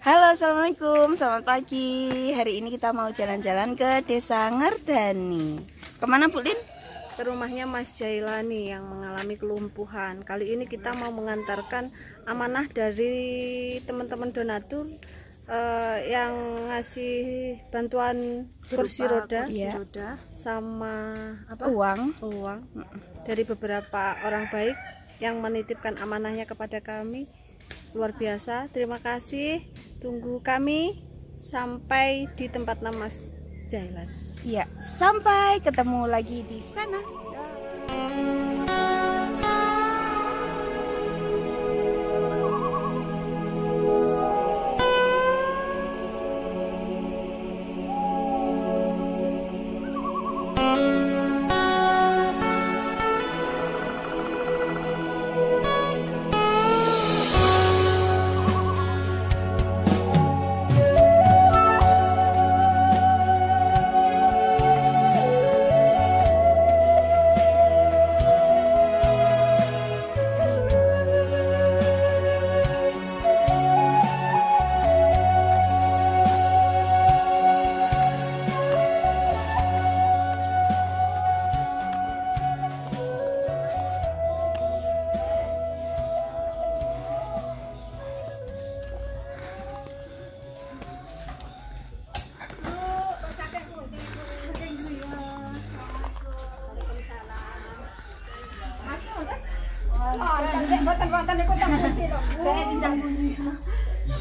Halo, assalamualaikum, selamat pagi. Hari ini kita mau jalan-jalan ke Desa Ngerdani. Kemana, Bu Lin? Ke rumahnya Mas Jailani yang mengalami kelumpuhan. Kali ini kita mau mengantarkan amanah dari teman-teman donatur yang ngasih bantuan kursi roda, sama apa? Uang dari beberapa orang baik yang menitipkan amanahnya kepada kami. Luar biasa, terima kasih. Tunggu kami sampai di tempat nama Mas Jailan. Ya, sampai ketemu lagi di sana. Wonten niku teng pundi lho. Saya tindak pundi.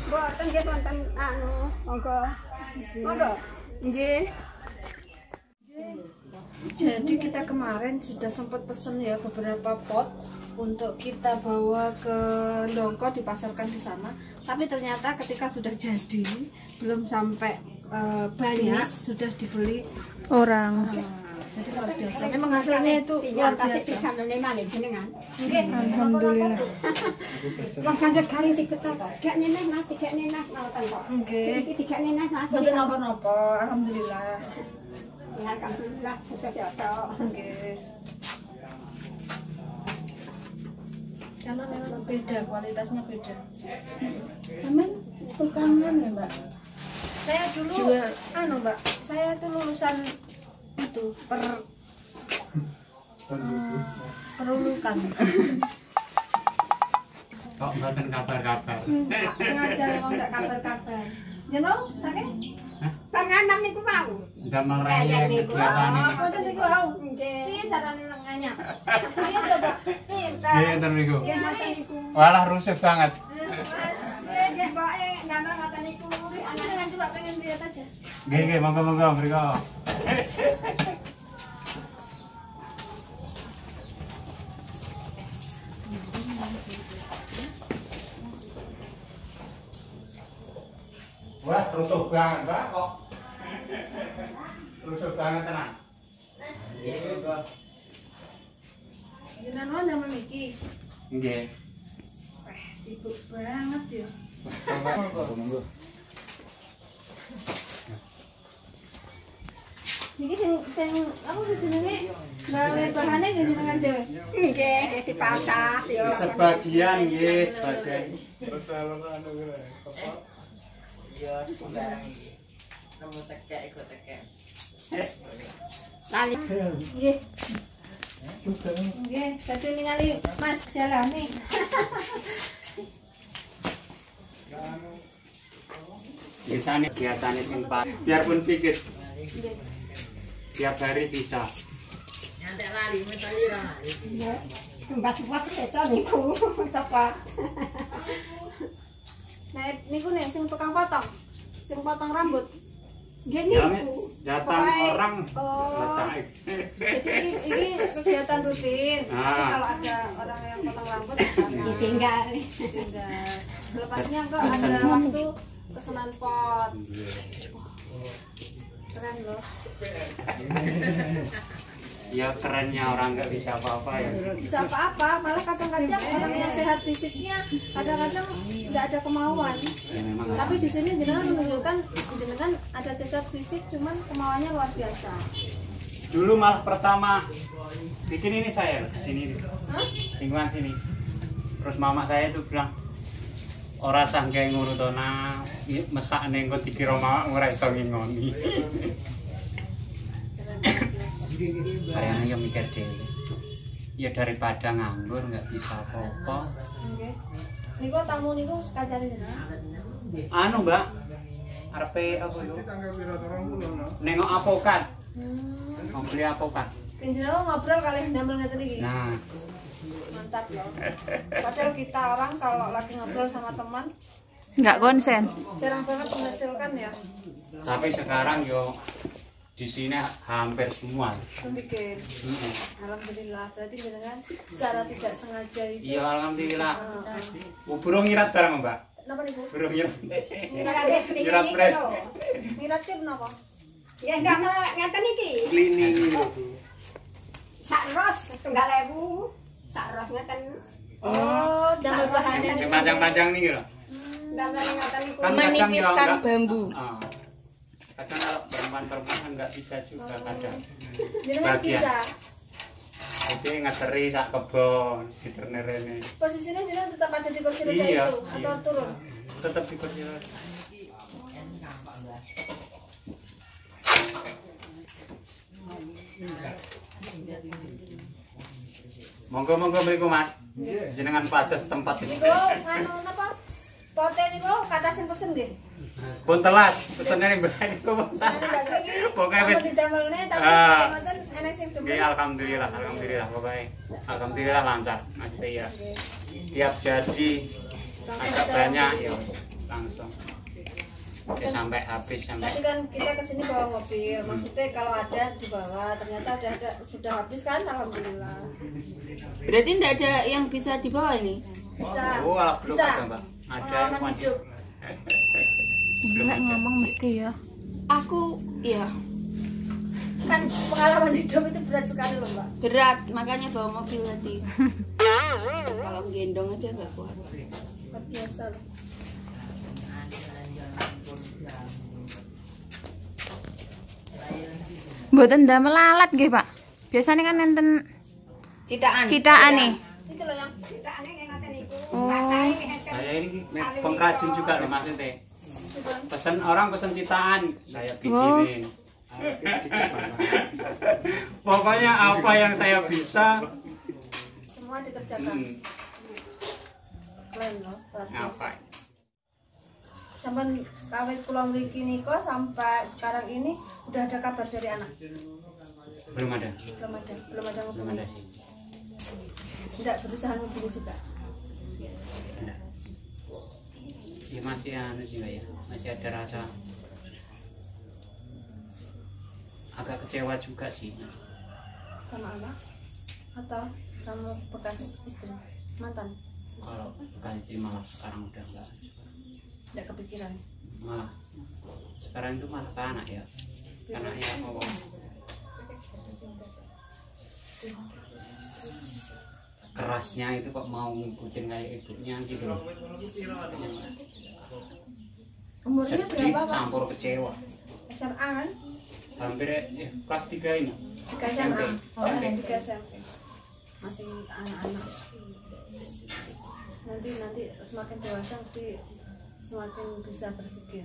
Mboten nggih wonten monggo. Monggo. Nggih. Jadi kita kemarin sudah sempat pesen ya beberapa pot untuk kita bawa ke Ndongko dipasarkan di sana. Tapi ternyata ketika sudah jadi belum sampai banyak sudah dibeli Orang. jadi luar biasa. Memang hasilnya itu luar biasa. Alhamdulillah. Wong sanget kali diketok. Gak neneh Mas, gak neneh ngoten kok. Nggih. Iki gak neneh Mas. Mboten napa-napa, alhamdulillah. Ya alhamdulillah sudah seto. Nggih. Karena memang beda, kualitasnya beda. Aman, tukangan ya, Mbak. Saya dulu Mbak, saya tuh lulusan itu perulukan. Kok mboten kabar-kabar? Sengaja memang enggak kabar-kabar. Jeneng saking? Panganan niku mau. Ndamel raya kegiatan iki. Apa tadi ku au? Nggih. Piye carane nganyap? Piye coba? Pinter. Nggih, enten niku. Nggih ngoten niku. Walah rusuh banget. Mas, Nggih mbake ndamel ngoten niku. aku dengan coba pengen lihat aja. Nggih, monggo-monggo mriko. Wah, rusuh banget, Mbak, kok. Rusuh banget tenan. Nggih, Mbak. Jenengan ndamel iki. Nggih. Sibuk banget ya. Monggo. Iki sing apa jenenge? Gawe bahane nggih jenengan dhewe. Nggih, di pasar ya. Sebagian nggih, sebagian. Ya, sembarang iki. Kamu tekek, ikut tekek. Lali. Nggih. Nggih, dadi ningali Mas Jalani. Biasanya kegiatannya sing biarpun sedikit Nggih. tiap hari bisa. Nyantek lali, metali ra. Nggih. Tumbas-tumbas keco niku cepat. Nah, niku nih sing tukang potong. Sing potong rambut. Nggih Ya, niku. datang Pokoknya- orang oh. letak. Jadi ini kegiatan rutin. Tapi Ah. kalau ada orang yang potong rambut di sana. Ditinggal. Tinggal. Selepasnya enggak ada waktu pesanan pot. Keren loh. Ya kerennya orang nggak bisa apa-apa ya. Bisa apa-apa, malah kadang-kadang orang yang sehat fisiknya kadang-kadang nggak ada kemauan. Ya memang. Tapi di sini jenengan menunjukkan jenengan ada cacat fisik, cuman kemauannya luar biasa. Dulu malah pertama bikin ini saya di sini, Hah? lingkungan sini. Terus mama saya itu bilang, ora sangke ngono to nah, mesakne engko dikira mawak ora iso ngingoni. Karena yo mikir dhewe. Ya daripada nganggur nggak bisa apa-apa. Nggih. Niku tamu niku sekajane jenengan. Anu, Mbak. Arepe apa lho? Nengok apokat. Mau beli apokat. Kenjero ngobrol kali ndamel ngeten iki. Nah, Mantap loh. Padahal kita orang kalau lagi ngobrol sama teman Nggak konsen. jarang banget menghasilkan ya. tapi sekarang yo di sini hampir semua. Membikin. Alhamdulillah. Berarti jenengan secara tidak sengaja itu. Iya, alhamdulillah. Burung ngirat bareng, Mbak. Napa niku? Burung ngirat. Ngirat bread. Ngirat ki napa? Ya enggak ngeten iki. Cleaning gitu. Sak ros 3.000. Sak ros ngeten. Oh, damel bahannya. Sing panjang-panjang nih lho. Damel ngeten niku. Kan kadang ya Menipiskan enggak- bambu. Ah. Kadang kalau perempuan-perempuan kan nggak bisa juga kadang. Jenengan Bagian. bisa. Jadi ngeteri sak kebon, diternerene. Posisinya jenengan tetap ada di kursi roda Iya, itu atau iya. turun? Tetap di kursi roda. Monggo-monggo mriku, Mas. Jenengan pados tempat iki. Niku nganu napa? Pote niku kata sing pesen nggih. Pun telat, pesenane Mbak niku pesan. Mbak Siwi, Pokoke sama wis didamelne tapi Ah. mboten enek sing demen. nggih alhamdulillah, alhamdulillah pokoke. Alhamdulillah lancar. Maksudnya ya. Tiap jadi agak banyak ya langsung. Ya, sampai habis sampai. Tadi kan kita kesini bawa mobil, maksudnya kalau ada dibawa, ternyata ada sudah habis kan, alhamdulillah. Berarti nggak ada yang bisa dibawa ini? Bisa. Oh, belum Bisa. ada, Mbak. Ada yang Pengalaman masih. hidup. Belum ada. Ngomong mesti ya. Aku ya Kan pengalaman hidup itu berat sekali loh, Mbak. berat, makanya bawa mobil tadi. Kalau gendong aja nggak kuat. Luar biasa loh. Mboten damel alat nggih, Pak. Biasanya kan enten Citaan. citaan nih. Itu loh yang Citane kaya ngoten niku. Oh. Masae ngeten. Saya ini pengrajin juga loh Mas Ente. Pesan orang pesan citaan, saya bikinin. Pokoknya apa yang saya bisa, semua dikerjakan. Keren loh, luar biasa. apa? Sampai kawit kula mriki nika sampai sekarang ini udah ada kabar dari anak. Belum ada, Belum ada belum ada hubungan. sih. Tidak berusaha hubungi juga. Ada. Ya masih anu sih Mbak ya, masih ada rasa agak kecewa juga sih. Sama anak atau sama bekas istri mantan Kalau ganti malah sekarang udah tidak kepikiran. malah sekarang itu malah ke anak ya, anaknya ngomong kerasnya itu kok mau ngikutin kayak ibunya gitu loh. Umurnya Sedih berapa Pak? campur kecewa. SMA kan? Hampir kelas 3 ini. 3 SMA. Oh, SMP. 3 SMP. Masih anak-anak. Nanti semakin dewasa mesti semakin bisa berpikir.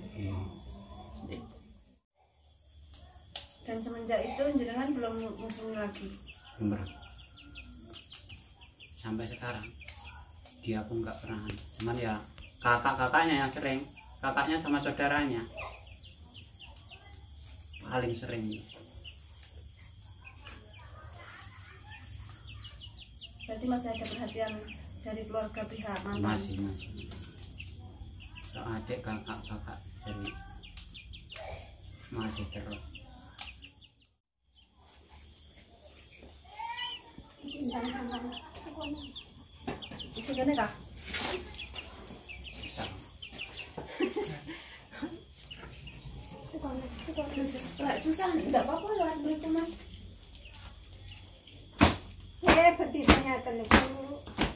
Dan semenjak itu jenengan belum menghubungi lagi. Bener. Sampai sekarang dia pun nggak pernah. Cuman ya kakak-kakaknya yang sering, kakaknya sama saudaranya paling sering. Berarti masih ada perhatian dari keluarga pihak mantan. Masih. Kalau adik kakak dari masih terus. Itu gini kah? Susah. Susah, enggak apa-apa lah beriku Mas. Ya betina ngeten niku.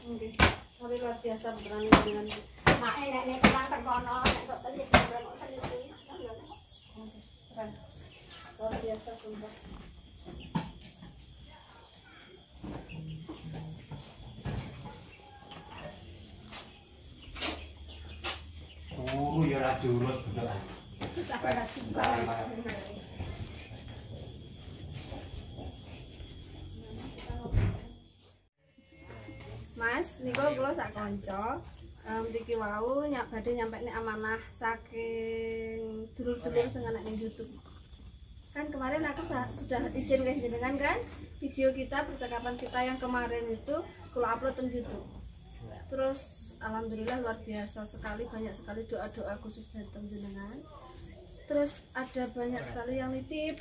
Nggih. Tapi luar biasa berani dengan Mak enek nek kurang tekono nek kok telik kok telik. keren. Luar biasa sumpah. ora diurus beneran. Mas, niku kula sak kanca mriki wau badhe nyampekne amanah saking dulur-dulur sing ana ning YouTube. Kan kemarin aku sudah izin ke jenengan kan video kita percakapan kita yang kemarin itu kula upload di YouTube. Terus alhamdulillah luar biasa sekali, banyak sekali doa-doa khusus dari jenengan. Terus ada banyak sekali yang nitip.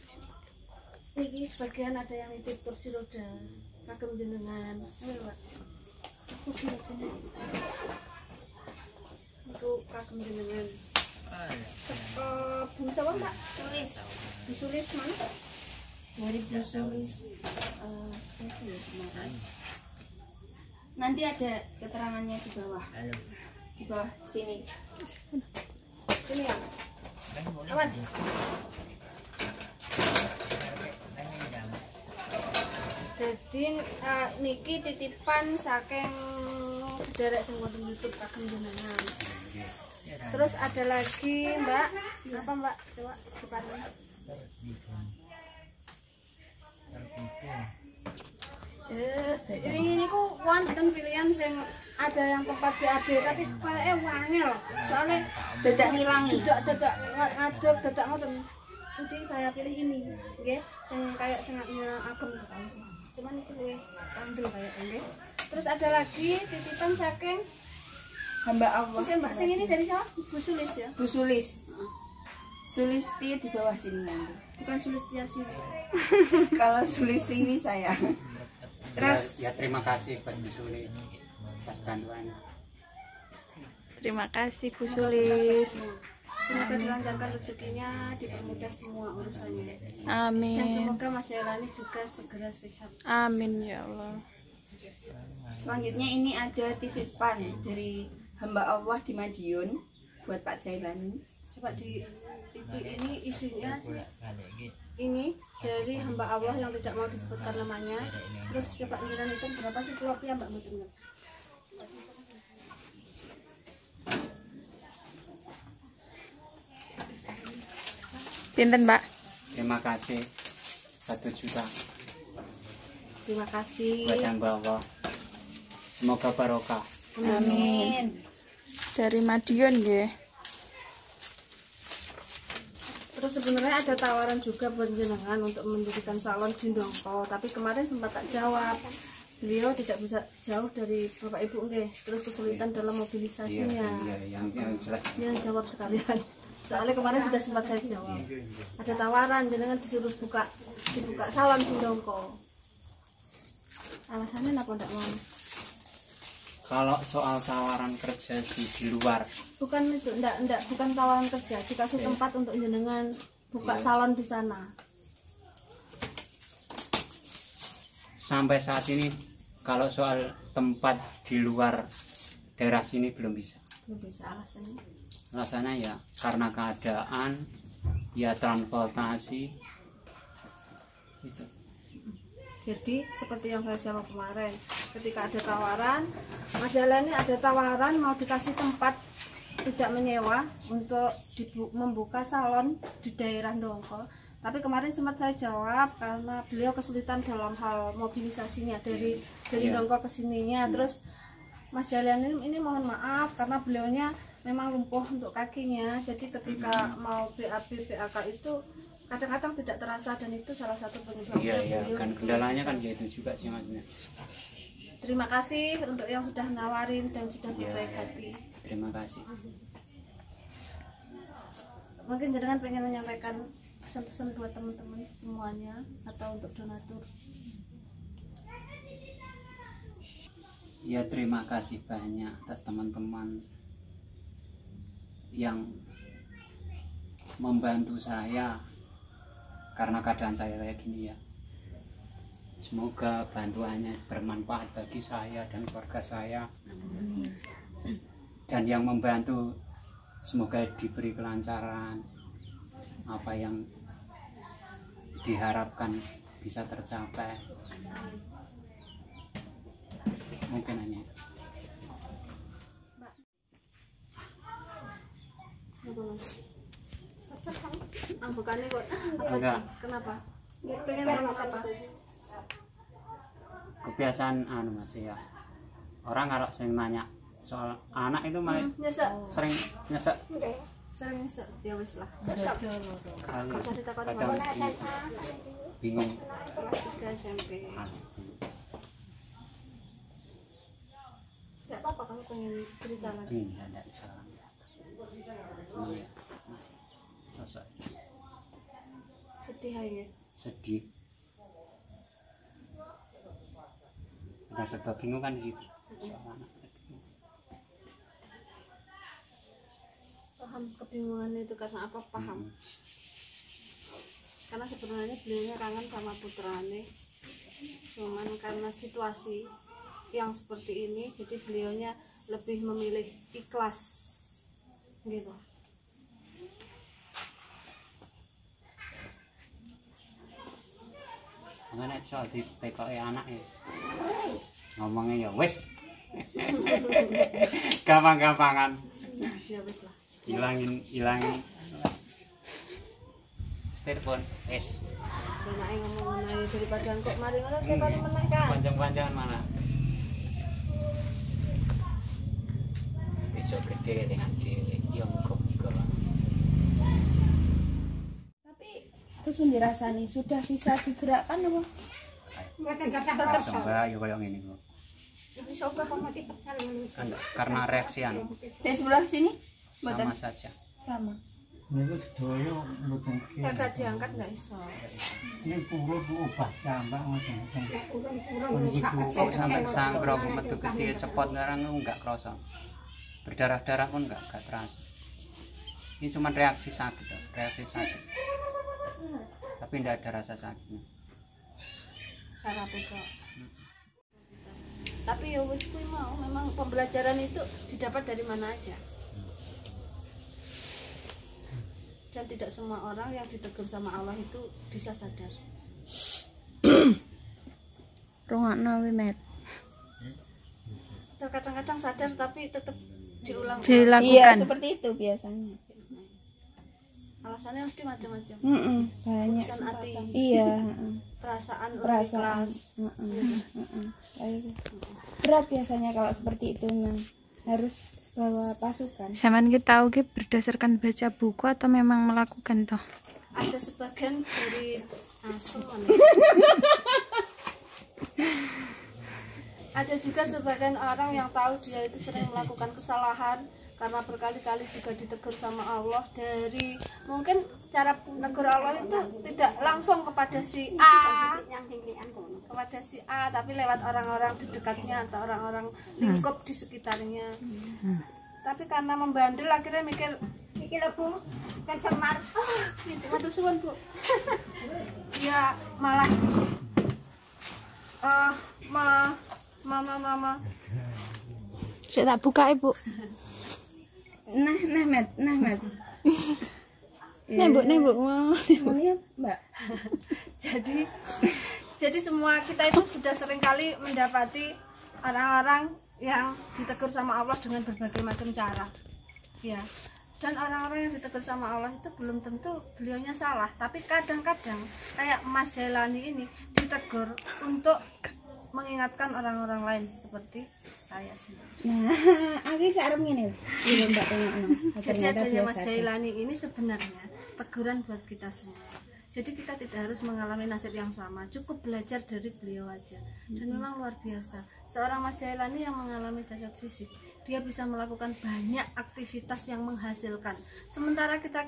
Niki sebagian ada yang nitip kursi roda kagem jenengan. Ayo, Pak. Itu kagem jenengan. Bu sapa, Pak? Sulis. Bu Sulis mana, Pak? Dari Bu Sulis. Nanti ada keterangannya di bawah. Di bawah sini. Sini ya. Awas. Jadi niki titipan saking sederek sing wonten YouTube kagem jenengan. Terus ada lagi, Mbak. Apa, Mbak? Coba depannya. Ini ku wonten pilihan sing ada yang tempat BAB tapi kayaknya wangel. Soalnya Dadak ngilangi. dadak ngadeg dadak ngoten. Jadi saya pilih ini, nggih. Sing kayak sing agem kan sih. Cuman itu luwih kandel kayak nggih. Terus ada lagi titipan saking Hamba Allah. Mbak sing ini dari siapa? Bu Sulis ya? Bu Sulis. Sulisti di bawah sini nanti. Bukan Sulistiasih. Kalau Sulis ini saya. Terus Ya terima kasih buat Bu Sulis atas bantuan. Terima kasih Bu Sulis. Semoga dilancarkan rezekinya, dipermudah semua urusannya. Dan Amin. semoga Mas Jailani juga segera sehat. Amin ya Allah. selanjutnya ini ada titipan dari hamba Allah di Madiun buat Pak Jailani. Coba di itu ini isinya sih. Ini dari hamba Allah yang tidak mau disebutkan namanya. Terus coba ngiran itu berapa sih klopnya Mbak Mutia? Pinten, Mbak? Terima kasih 1 juta Terima kasih. buat hamba Allah. Semoga barokah. Amin. Dari Madiun nggih. Terus sebenarnya ada tawaran juga buat jenengan untuk mendirikan salon di Ndongko, tapi kemarin sempat tak jawab. Beliau tidak bisa jauh dari Bapak Ibu nggih, terus kesulitan dalam mobilisasinya. Yang jelas Yang jawab sekalian. Soalnya kemarin sudah sempat saya jawab. Ada tawaran jenengan disuruh dibuka salon di Ndongko. Alasannya kenapa enggak mau? kalau soal tawaran kerja sih di luar, Bukan itu, enggak, bukan tawaran kerja, dikasih tempat untuk jenengan buka salon di sana. sampai saat ini kalau soal tempat di luar daerah sini belum bisa. Belum bisa alasannya. Alasannya ya karena keadaan, ya transportasi itu. Jadi seperti yang saya jawab kemarin, ketika ada tawaran, Mas Jailani ada tawaran mau dikasih tempat tidak menyewa untuk membuka salon di daerah Ndongko. Tapi kemarin sempat saya jawab karena beliau kesulitan dalam hal mobilisasinya dari Ndongko ke sininya. Terus Mas Jailani ini mohon maaf karena beliaunya memang lumpuh untuk kakinya. Jadi ketika mau BAB BAK itu kadang-kadang tidak terasa dan itu salah satu penyebabnya. Iya, beliau kan kendalanya kan gitu juga sih Mas. Terima kasih untuk yang sudah nawarin dan sudah berbaik hati. Terima kasih. Mungkin jenengan pengen menyampaikan pesan-pesan buat teman-teman semuanya atau untuk donatur. Ya terima kasih banyak atas teman-teman yang membantu saya karena keadaan saya kayak gini ya. Semoga bantuannya bermanfaat bagi saya dan keluarga saya. Dan yang membantu semoga diberi kelancaran, apa yang diharapkan bisa tercapai. Mungkin hanya itu. Kenapa Mas? Bukannya kok apa? Enggak. Kenapa? Pengen ngomong apa? Kebiasaan anu Mas ya. Orang kalau sering nanya soal anak itu malah Nyesek. sering nyesek. Sering nyesek. Ya wis lah. Kali Kok jadi takut kadang bingung. kelas 3 SMP. Enggak apa-apa kamu pengen cerita lagi. Enggak salah. Cuma ya masih sosok Sedih aja. sedih. Udah serba bingung kan gitu. Soal anak. Paham kebingungan itu karena apa? Paham. Karena sebenarnya beliaunya kangen sama putranya, cuman karena situasi yang seperti ini jadi beliaunya lebih memilih ikhlas gitu. Mengenai soal di TKI anak ya ngomongnya ya wes gampang-gampangan Ya wis lah. hilangin telepon es Benak ngomong mengenai daripada kok mari ngono kayak kali meneh kan. panjang-panjangan mana besok gede dengan diri yang kok Tapi terus dirasani sudah bisa digerakkan apa? coba ya kayak gini kok karena reaksi anu Saya sebelah sini sama saja sama. Niku sedaya mboten Kagak diangkat enggak iso. ini purun ubah tambah ngoten. kok sampai sangkro metu gede cepot ngarang enggak kroso berdarah-darah pun enggak terasa ini cuma reaksi sakit tapi enggak ada rasa sakitnya Sarape kok. Tapi ya wis kuwi mau memang pembelajaran itu didapat dari mana aja. Dan tidak semua orang yang ditegur sama Allah itu bisa sadar. Rungokno wi Met. Terkadang-kadang sadar tapi tetap diulang. Iya, Dilakukan. seperti itu biasanya. Alasannya mesti macam-macam. Banyak. Urusan hati, Iya, perasaan, perasaan. ikhlas. Kayak berat biasanya kalau seperti itu memang harus bawa pasukan. Zaman kita tahu ki berdasarkan baca buku atau memang melakukan toh? Ada sebagian dari ada juga sebagian orang yang tahu dia itu sering melakukan kesalahan karena berkali-kali juga ditegur sama Allah. Dari mungkin cara menegur Allah itu tidak langsung kepada si A, tapi lewat orang-orang di dekatnya atau orang-orang lingkup di sekitarnya. Tapi karena membandel akhirnya mikir Bu, kan semar. Gitu, matur suwun Bu. Ya malah mama. Saya tak buka Ibu. Nah, Met. Nembuk. Iya, Mbak. Jadi semua kita itu sudah sering kali mendapati orang-orang yang ditegur sama Allah dengan berbagai macam cara. Ya. Dan orang-orang yang ditegur sama Allah itu belum tentu beliaunya salah, tapi kadang-kadang kayak Mas Jailani ini ditegur untuk mengingatkan orang-orang lain seperti saya sendiri. Nah, aku sarem ngene. Iya, Mbak. Jadi adanya Mas Jailani ini sebenarnya teguran buat kita semua. Jadi kita tidak harus mengalami nasib yang sama, cukup belajar dari beliau aja. Dan memang luar biasa. Seorang Mas Jailani yang mengalami cacat fisik, dia bisa melakukan banyak aktivitas yang menghasilkan. Sementara kita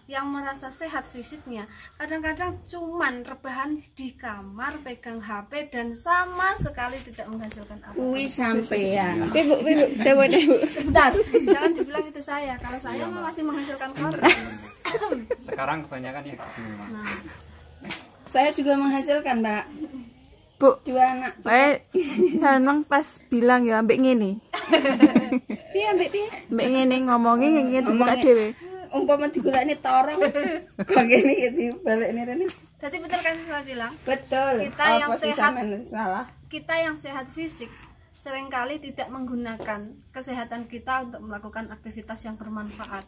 yang merasa sehat fisiknya, kadang-kadang cuman rebahan di kamar, pegang HP dan sama sekali tidak menghasilkan apa-apa. Kuwi sampean. Ibu, dewe. Sebentar, jangan dibilang itu saya. Kalau saya mah masih menghasilkan konten. sekarang kebanyakan ya gitu Nah, Saya juga menghasilkan, Mbak. Bu, 2 anak. saya memang pas bilang ya ambek ngene. Piye Ambek ngene ngomongin ngene buka dhewe. umpama digolekne torong kok ngene iki balekne rene. jadi betul kan saya bilang, Betul. Kita yang Apa sih sehat. sampean salah? kita yang sehat fisik seringkali tidak menggunakan kesehatan kita untuk melakukan aktivitas yang bermanfaat.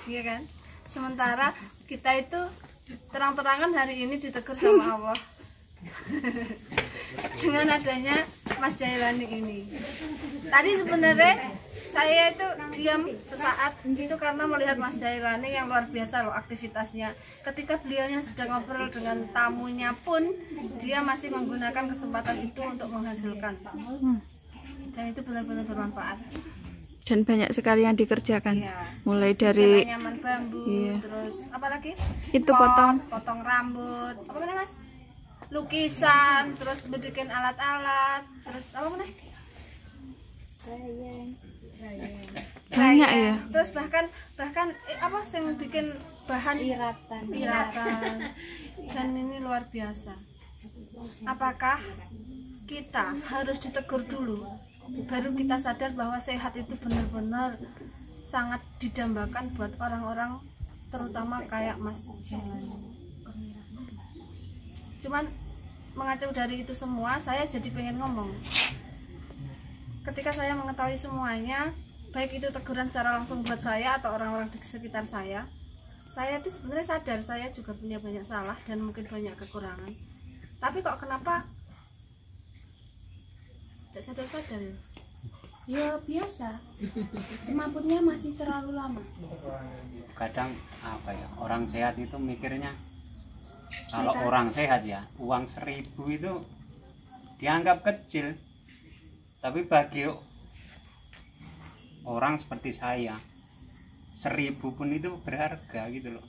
Iya kan? Sementara kita itu terang-terangan hari ini ditegur sama Allah dengan adanya Mas Jailani ini. Tadi sebenarnya saya itu diam sesaat itu karena melihat Mas Jailani yang luar biasa loh aktivitasnya. Ketika beliaunya sedang ngobrol dengan tamunya pun dia masih menggunakan kesempatan itu untuk menghasilkan. Dan itu benar-benar bermanfaat. Dan banyak sekali yang dikerjakan. Iya. Mulai dari Nyaman bambu, iya. terus apa lagi? Itu potong rambut, apa namanya Mas? Lukisan, terus bikin alat-alat, terus apa namanya? banyak ya. Terus bahkan apa sing bikin bahan iratan. Dan ini luar biasa. Apakah kita harus ditegur dulu baru kita sadar bahwa sehat itu benar-benar sangat didambakan buat orang-orang terutama kayak Mas Jailani. Cuman mengacu dari itu semua saya jadi pengen ngomong. Ketika saya mengetahui semuanya, baik itu teguran secara langsung buat saya atau orang-orang di sekitar saya itu sebenarnya sadar saya juga punya banyak salah dan mungkin banyak kekurangan. Tapi kok kenapa tidak sadar-sadar ya? Ya biasa, semampunya masih terlalu lama. Kadang apa ya, orang sehat itu mikirnya kalau orang sehat ya uang 1.000 itu dianggap kecil, tapi bagi orang seperti saya 1.000 pun itu berharga gitu loh.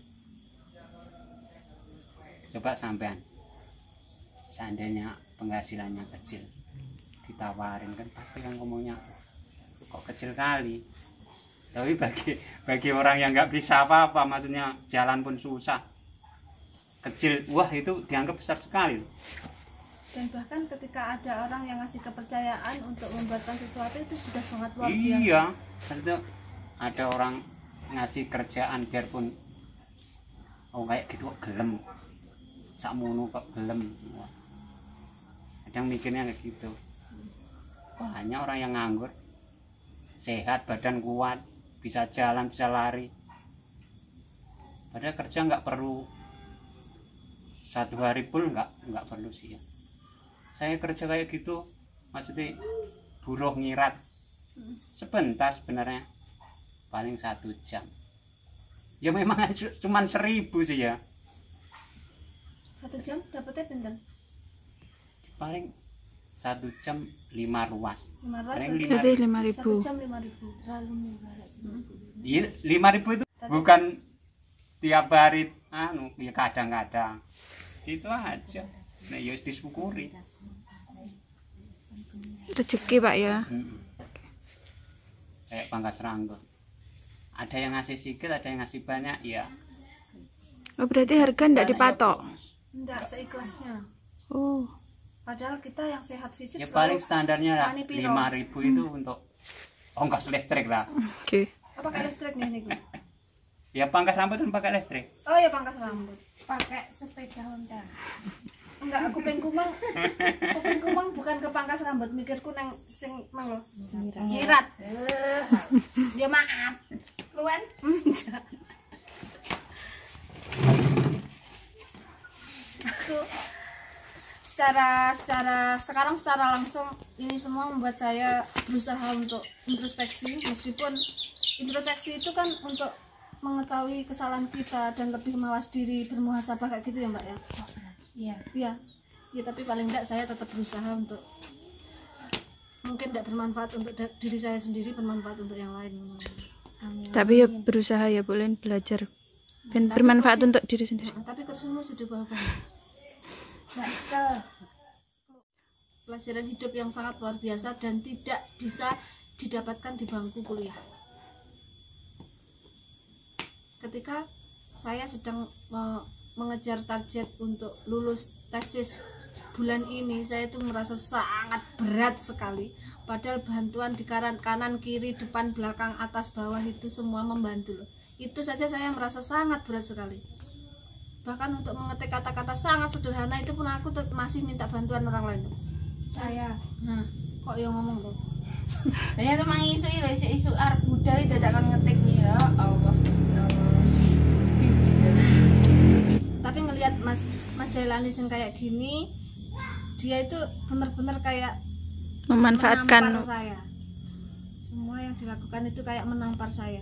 Coba sampean seandainya penghasilannya kecil ditawarin kan pasti kan ngomongnya kok kecil kali. Tapi bagi orang yang nggak bisa apa-apa, maksudnya jalan pun susah, kecil, wah itu dianggap besar sekali. Dan bahkan ketika ada orang yang ngasih kepercayaan untuk membuatkan sesuatu itu sudah sangat luar biasa. Iya, maksudnya ada orang ngasih kerjaan biarpun kayak gitu kok gelem, sakmono kok gelem. Wah, kadang mikirnya kayak gitu. Banyak orang yang nganggur, sehat, badan kuat, bisa jalan, bisa lari. Padahal kerja nggak perlu 1 hari pun nggak perlu sih ya. Saya kerja kayak gitu, maksudnya buruh ngirat sebentar sebenarnya, paling 1 jam. Ya memang cuma 1.000 sih ya. 1 jam dapetnya pinter. Paling 1 jam 5 ruas. 5 ruas Jadi 5.000. 1 jam 5.000. Terlalu murah. Iya, 5.000 itu bukan tiap hari, ya kadang-kadang. Itu aja. Nah, ya disyukuri. Rezeki Pak ya. Kayak Pangkas Ranggon. Ada yang ngasih sedikit, ada yang ngasih banyak, ya. Oh, berarti harga enggak dipatok. Enggak, seikhlasnya. Oh. Padahal kita yang sehat fisik Ya paling standarnya lah 5.000 itu untuk ongkos listrik lah. Oke. Apa pakai listrik nih niku? Ya pangkas rambut kan pakai listrik. Oh ya pangkas rambut. Pakai sepeda Honda. Enggak, kuping kumang. Kuping kumang bukan ke pangkas rambut, mikirku nang sing mang lho. Nyirat. Ya maaf. Luan. Aku secara langsung ini semua membuat saya berusaha untuk introspeksi, meskipun introspeksi itu kan untuk mengetahui kesalahan kita dan lebih mawas diri, bermuhasabah kayak gitu ya Mbak ya. Iya. Ya tapi paling enggak saya tetap berusaha untuk mungkin tidak bermanfaat untuk diri saya sendiri, bermanfaat untuk yang lain. Amin. Tapi ya berusaha ya, boleh belajar dan bermanfaat untuk diri sendiri. Tapi kursimu sudah bagus. Pelajaran hidup yang sangat luar biasa dan tidak bisa didapatkan di bangku kuliah. Ketika saya sedang mengejar target untuk lulus tesis bulan ini, saya itu merasa sangat berat sekali. Padahal bantuan di kanan kiri, depan belakang, atas bawah itu semua membantu loh. Itu saja saya merasa sangat berat sekali. Bahkan untuk mengetik kata-kata sangat sederhana itu pun aku masih minta bantuan orang lain. Saya. Nah, kok yang ngomong tuh? Hanya tuh mang isu Arab budal itu tidak akan ngetik nih ya Allah. Jailani sing kayak gini, dia itu benar-benar kayak Memanfaatkan. menampar saya. Semua yang dilakukan itu kayak menampar saya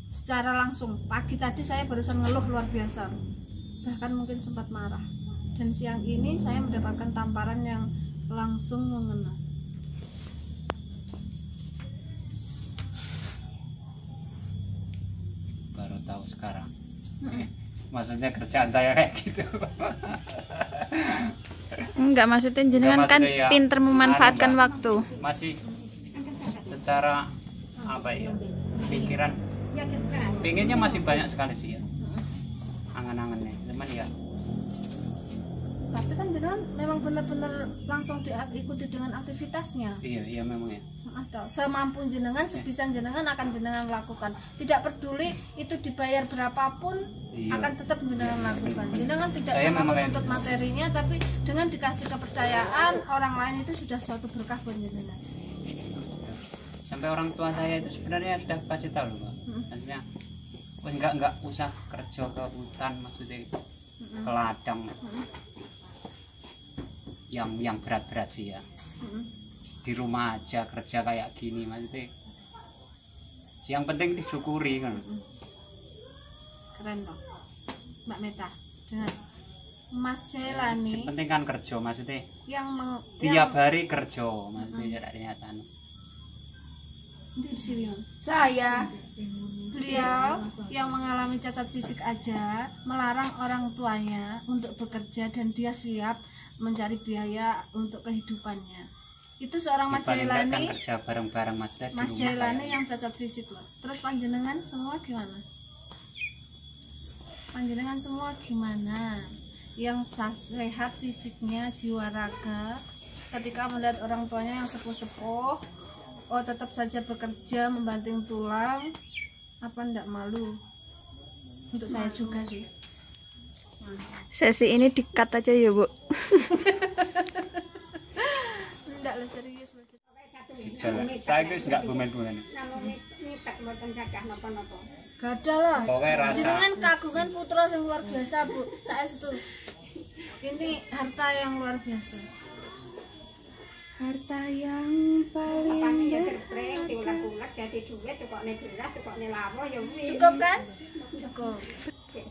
secara langsung. Pagi tadi saya barusan ngeluh luar biasa, bahkan mungkin sempat marah, dan siang ini saya mendapatkan tamparan yang langsung mengena. Baru tahu sekarang. Maksudnya kerjaan saya kayak gitu. Enggak, maksudnya jenengan Enggak, kan maksudnya ya, pinter memanfaatkan Mbak. waktu. Masih secara apa ya, pikiran pengennya masih banyak sekali sih ya, angan-angannya, cuman ya Tapi kan jenengan memang benar-benar langsung diikuti dengan aktivitasnya. iya memang ya. Atau semampu jenengan, sebisa jenengan akan jenengan lakukan. Tidak peduli itu dibayar berapapun, Iya. akan tetap jenengan lakukan. Jenengan tidak Saya memang kayak menuntut gitu. materinya, tapi dengan dikasih kepercayaan orang lain itu sudah suatu berkah buat jenengan. Sampai orang tua saya itu sebenarnya sudah kasih tahu loh, Mbak. Maksudnya enggak usah kerja ke hutan, maksudnya ke ladang. Yang berat-berat sih ya. Di rumah aja kerja kayak gini, maksudnya yang penting disyukuri kan. Keren loh Mbak Meta dengan Mas Jailani Yang penting kan kerja, maksudnya yang tiap hari kerja, maksudnya ternyata Saya beliau yang mengalami cacat fisik aja melarang orang tuanya untuk bekerja, dan dia siap mencari biaya untuk kehidupannya. Itu seorang Mas paling enggak kan Jailani, kerja bareng-bareng, maksudnya di Mas rumah Jailani kayak yang cacat fisik loh. Terus panjenengan semua gimana? Panjenengan semua gimana? Yang sehat fisiknya, jiwa raga, ketika melihat orang tuanya yang sepuh-sepuh, oh tetap saja bekerja membanting tulang, apa ndak malu? Untuk saya juga sih. Sesi ini di-cut aja ya, Bu. Ndak lo serius lo. di jalan. Saya itu nggak bumen-bumen. Namanya nitek mboten gadah napa-napa. Gadah lah. Pokoknya rasa Jenengan kagungan putra yang luar biasa, Bu. Saestu. Ini harta yang luar biasa. harta yang Apane paling ya cerpreng diulek-ulek dadi dhuwit cukokne beras cukokne lawuh ya wis. Cukup kan? Cukup.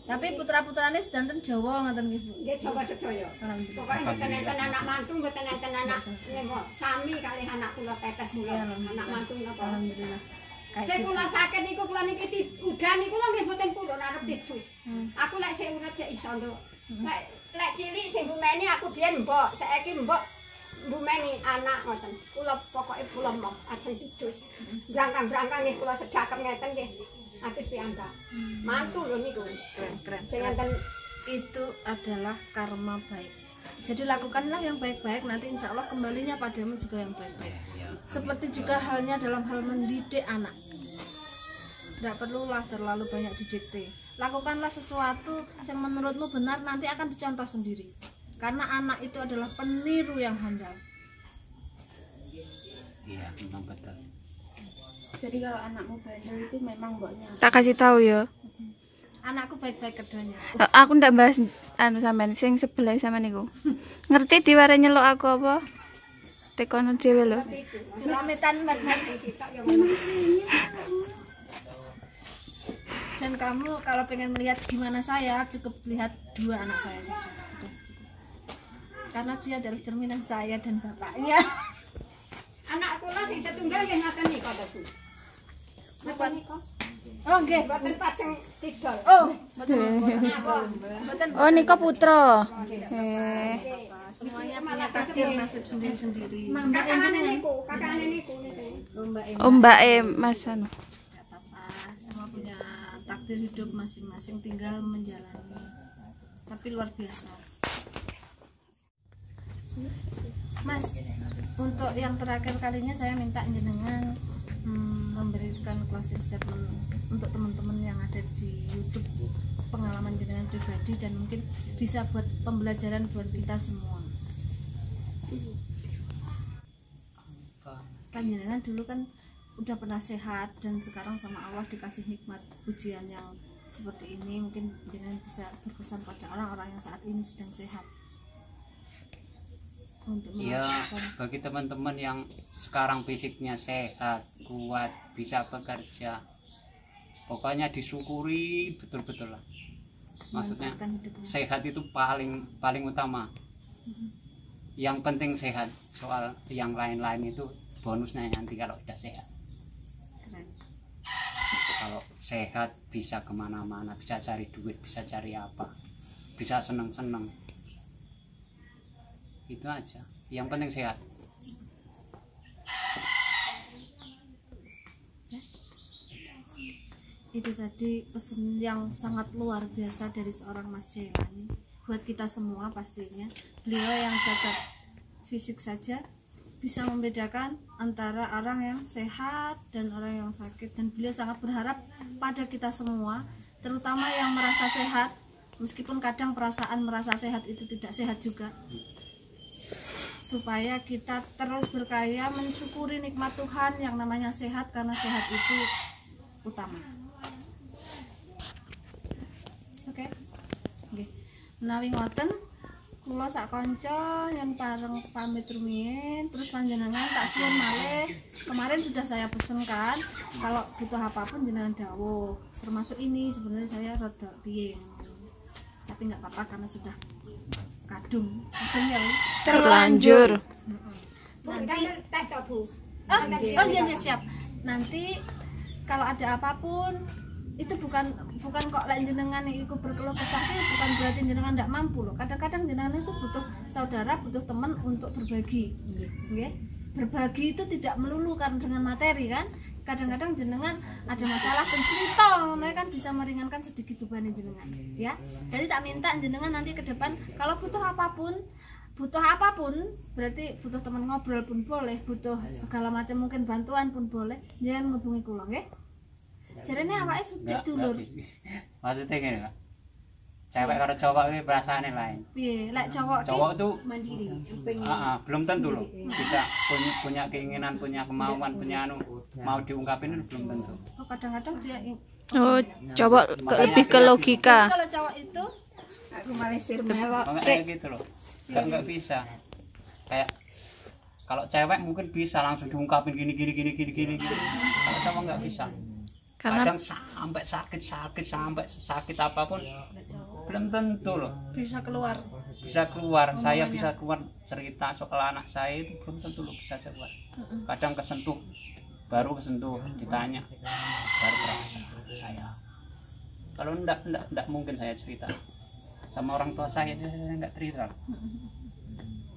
Tapi putra-putrane sedanten Jawa ngoten nggih, Bu. Nggih Jawa sedaya. Alhamdulillah. Pokoke mboten enten anak mantu, mboten enten anak napa sami kalih anak kula tetes Iya, kula. alhamdulillah. Anak mantu napa. Alhamdulillah. Kayak Sing gitu. kula sakit niku kula niki diudani kula nggih mboten purun arep dicus. Aku lek sik urip sik iso nduk. Lek cilik sing mbumeni aku biyen mbok, saiki mbok mbumeni anak ngoten. Kula pokoke kula mok ajeng dicus. Brangkang-brangkang nggih kula sedakep ngeten nggih. Atus piyambak. Mantu lho niku. Keren. Sing enten Itu adalah karma baik. Jadi lakukanlah yang baik-baik, nanti insya Allah kembalinya padamu juga yang baik-baik. Seperti juga halnya dalam hal mendidik anak. Tidak perlulah terlalu banyak didikte. Lakukanlah sesuatu yang menurutmu benar, nanti akan dicontoh sendiri. Karena anak itu adalah peniru yang handal. iya memang betul. jadi kalau anakmu bandel itu memang mboknya Tak kasih tahu ya. Anakku baik-baik keduanya. Aku ndak bahas anu sampean sing sebelah sama niku. Ngerti diware nyeluk aku apa? Tekono dhewe lho. Juramitan banget. Dan kamu kalau pengen melihat gimana saya, cukup lihat dua anak saya saja. Sudah cukup. Karena dia adalah cerminan saya dan bapaknya. anak kula sing setunggal nggih ngoten nika to, Bu. Napa nika? Oh, nggih. Mboten pajeng tidal. Oh, betul. Betul. Oh, nika putra. Semuanya punya takdir nasib sendiri-sendiri. Kakakane niku, kakakane niku niku. Lomba ini. Oh, Mbak Mas anu. Enggak apa-apa. Semua punya takdir hidup masing-masing, tinggal menjalani. Tapi luar biasa. Mas, untuk yang terakhir kalinya saya minta jenengan memberikan closing statement untuk teman-teman yang ada di YouTube, pengalaman jenengan pribadi dan mungkin bisa buat pembelajaran buat kita semua. Kan jenengan dulu kan udah pernah sehat dan sekarang sama Allah dikasih nikmat ujian yang seperti ini, mungkin jenengan bisa berpesan pada orang-orang yang saat ini sedang sehat untuk Ya, melakukan. bagi teman-teman yang sekarang fisiknya sehat, kuat, bisa bekerja, pokoknya disyukuri betul-betul lah. Maksudnya Memanfaatkan hidupnya. sehat itu paling utama. Yang penting sehat, soal yang lain-lain itu bonusnya nanti kalau sudah sehat. Keren. Kalau sehat bisa kemana-mana, bisa cari duit, bisa cari apa, bisa seneng-seneng. Itu aja, yang penting sehat. Itu tadi pesan yang sangat luar biasa dari seorang Mas Jailani buat kita semua. Pastinya beliau yang cacat fisik saja bisa membedakan antara orang yang sehat dan orang yang sakit, dan beliau sangat berharap pada kita semua, terutama yang merasa sehat, meskipun kadang perasaan merasa sehat itu tidak sehat juga, supaya kita terus berkarya mensyukuri nikmat Tuhan yang namanya sehat, karena sehat itu utama. Oke. Nggih. Menawi ngoten, kula sak kanca yen pareng pamit rumiyin, terus panjenengan tak suwun malih. Kemarin sudah saya pesenkan, kalau butuh apapun jenengan dawuh. Termasuk ini sebenarnya saya rada piye. Tapi nggak apa-apa karena sudah kadung ya. Terlanjur. Nanti teh to, Bu. Oh iya siap. Nanti kalau ada apapun itu bukan kok lek jenengan iku berkeluh kesah, bukan berarti jenengan ndak mampu loh. Kadang-kadang jenengan itu butuh saudara, butuh teman untuk berbagi. Nggih. Berbagi itu tidak melulu kan dengan materi kan. Kadang-kadang jenengan ada masalah pencerita ngono kan bisa meringankan sedikit beban jenengan, ya. Jadi tak minta jenengan nanti ke depan kalau butuh apapun berarti butuh teman ngobrol pun boleh, butuh segala macam mungkin bantuan pun boleh, jangan ngubungi kula nggih. Jarene awake suci dulur. Maksudnya gini Pak, cewek karo cowok ini perasaannya lain. Piye? Lek cowok Tuh Mandiri. belum tentu loh bisa punya keinginan, punya kemauan, punya mau diungkapin itu belum tentu. oh, kadang-kadang dia Oh, coba lebih ke logika. kalau cowok itu Aku malah sir melok. Kayak gitu loh, nggak bisa. Kayak kalau cewek mungkin bisa langsung diungkapin gini. Kalau cowok nggak bisa. Karena Kadang sampai sakit apapun belum tentu loh bisa keluar. bisa keluar. Saya bisa keluar cerita soal anak saya itu belum tentu loh bisa keluar. Kadang baru kesentuh ditanya baru terasa saya. Kalau enggak mungkin saya cerita sama orang tua saya enggak cerita.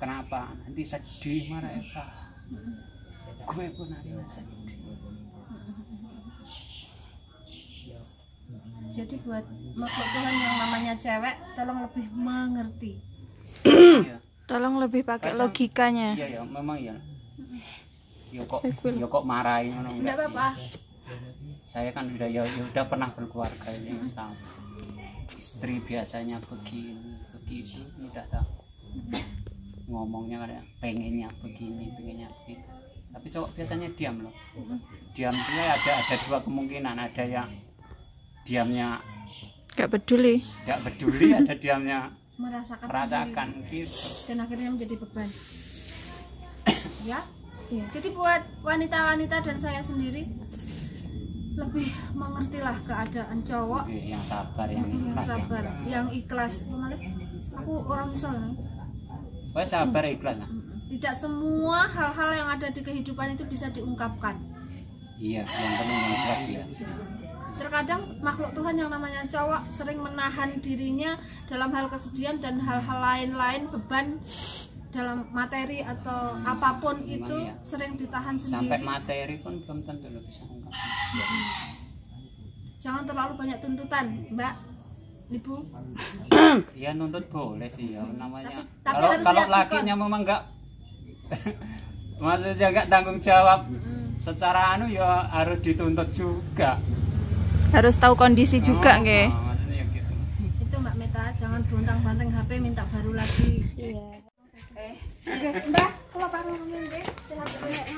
Kenapa? Nanti sedih marah Eva. Gue pun nanti sedih. Jadi buat makhluk Tuhan yang namanya cewek tolong lebih mengerti. Iya. tolong lebih pakai logikanya. Iya ya, memang ya. Yo kok marahin ngono Enggak apa-apa. Saya kan udah pernah berkeluarga ini tahu. Istri biasanya begitu udah tahu. Ngomongnya kadang pengennya begini, pengennya begitu. Tapi cowok biasanya diam loh. Diam itu ada dua kemungkinan, ada yang diamnya Gak peduli. ada diamnya merasakan gitu. dan akhirnya menjadi beban. Ya. Jadi buat wanita-wanita dan saya sendiri lebih mengertilah keadaan cowok Yang sabar, yang yang ikhlas sabar, yang ikhlas. Aku orang Islam. ya. Sabar ikhlas nah. Tidak semua hal-hal yang ada di kehidupan itu bisa diungkapkan. Iya, yang penting yang ikhlas ya. Terkadang makhluk Tuhan yang namanya cowok sering menahan dirinya dalam hal kesedihan dan hal-hal lain-lain, beban dalam materi atau apapun Memang itu iya. sering ditahan Sampai sendiri. materi pun belum tentu lo bisa ungkap. Jangan terlalu banyak tuntutan, Mbak, Ibu. Ya nuntut boleh sih ya namanya. Tapi Kalau harus kalau lihat sikon. lakinya memang enggak maksudnya enggak tanggung jawab secara ya harus dituntut juga. Harus tahu kondisi juga nggih. Maksudnya ya gitu. Itu Mbak Meta, jangan bontang-banting HP minta baru lagi. Iya. Oke, Mbak, Kula pareng nggih.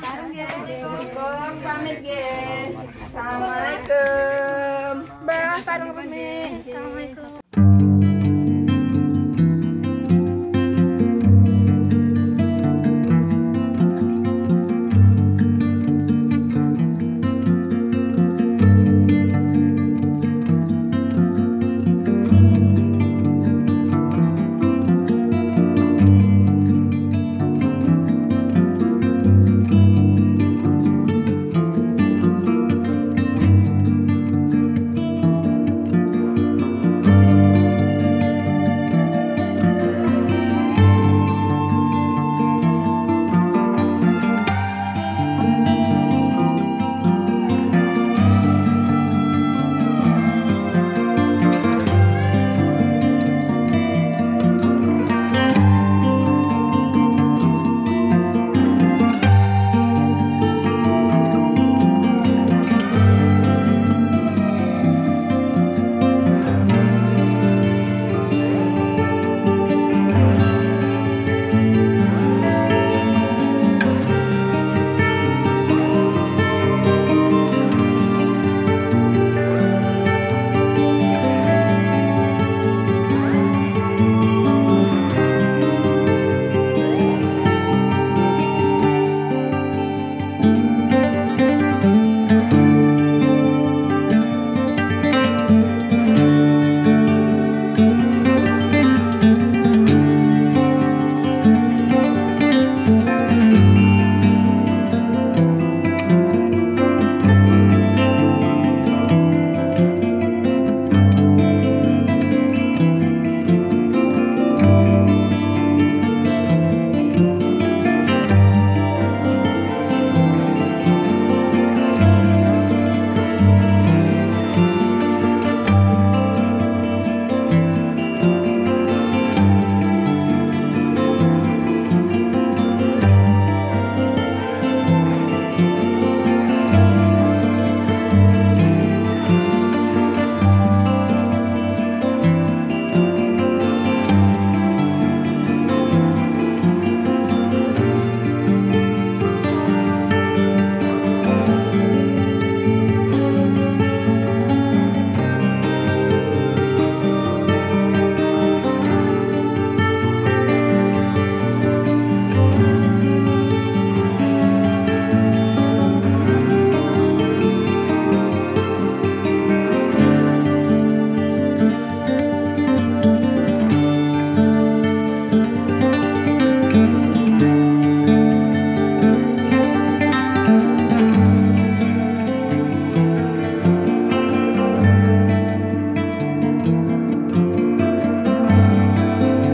Bareng ya. Assalamualaikum, pamit nggih. Assalamualaikum. Mbah pareng pamit. Assalamualaikum.